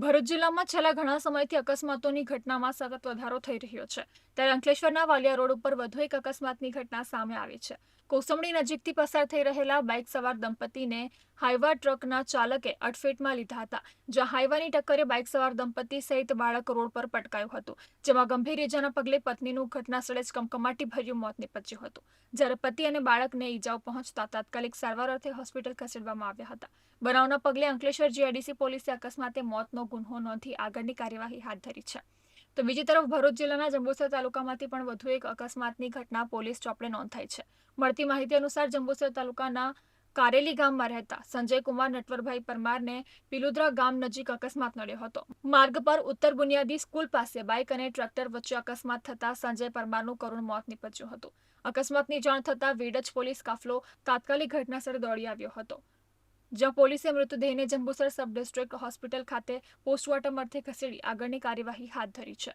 ભરૂચ જિલ્લામાં છેલ્લા ઘણા સમયથી અકસ્માતોની ઘટનામાં સતત વધારો થઈ રહ્યો છે ત્યારે અંકલેશ્વરના વાલિયા રોડ ઉપર વધુ એક અકસ્માતની ઘટના સામે આવી છે। કોસંબડી નજીકથી પસાર થઈ રહેલા બાઇક સવાર દંપતીને હાઇવા ટ્રકના ચાલકે અડફેટમાં લીધા હતા, જ્યાં હાઇવાની ટક્કરે બાઇક સવાર દંપતી સહિત બાળક રોડ પર પટકાયું હતું, જેમાં ગંભીર ઇજાના પગલે પત્નીનું ઘટનાસ્થળે જ કમકમાટી ભર્યું મોત નીપજ્યું હતું, જ્યારે પતિ અને બાળકને ઇજાઓ પહોંચતા તાત્કાલિક સારવાર અર્થે હોસ્પિટલ ખસેડવામાં આવ્યા હતા। બનાવના પગલે અંકલેશ્વર જીઆઈડીસી પોલીસે અકસ્માતે મોતનો ગુન્હો નોંધી આગળની કાર્યવાહી હાથ ધરી છે। તો બીજી તરફ ભરૂચ જિલ્લાના જંબુસર તાલુકામાંથી પણ વધુ એક અકસ્માતની ઘટના પોલીસ ચોપડે નોંધાઈ છે। મળતી માહિતી અનુસાર જંબુસર તાલુકાના કારેલી ગામમાં રહેતા સંજય કુમાર નટવરભાઈ પરમારને પિલુદ્રા ગામ નજીક અકસ્માત નડ્યો હતો। માર્ગ પર ઉત્તર બુનિયાદી સ્કૂલ પાસે બાઇક અને ટ્રેક્ટર વચ્ચે અકસ્માત થતા સંજય પરમારનું કરુણ મોત નીપજ્યું હતું। અકસ્માતની જાણ થતાં વેડજ પોલીસ કાફલો તાત્કાલિક ઘટનાસ્થળે દોડી આવ્યો હતો, જ્યાં પોલીસે મૃતદેહને જંબુસર સબ ડિસ્ટ્રિક્ટ હોસ્પિટલ ખાતે પોસ્ટમોર્ટમ અર્થે ખસેડી આગળની કાર્યવાહી હાથ ધરી છે।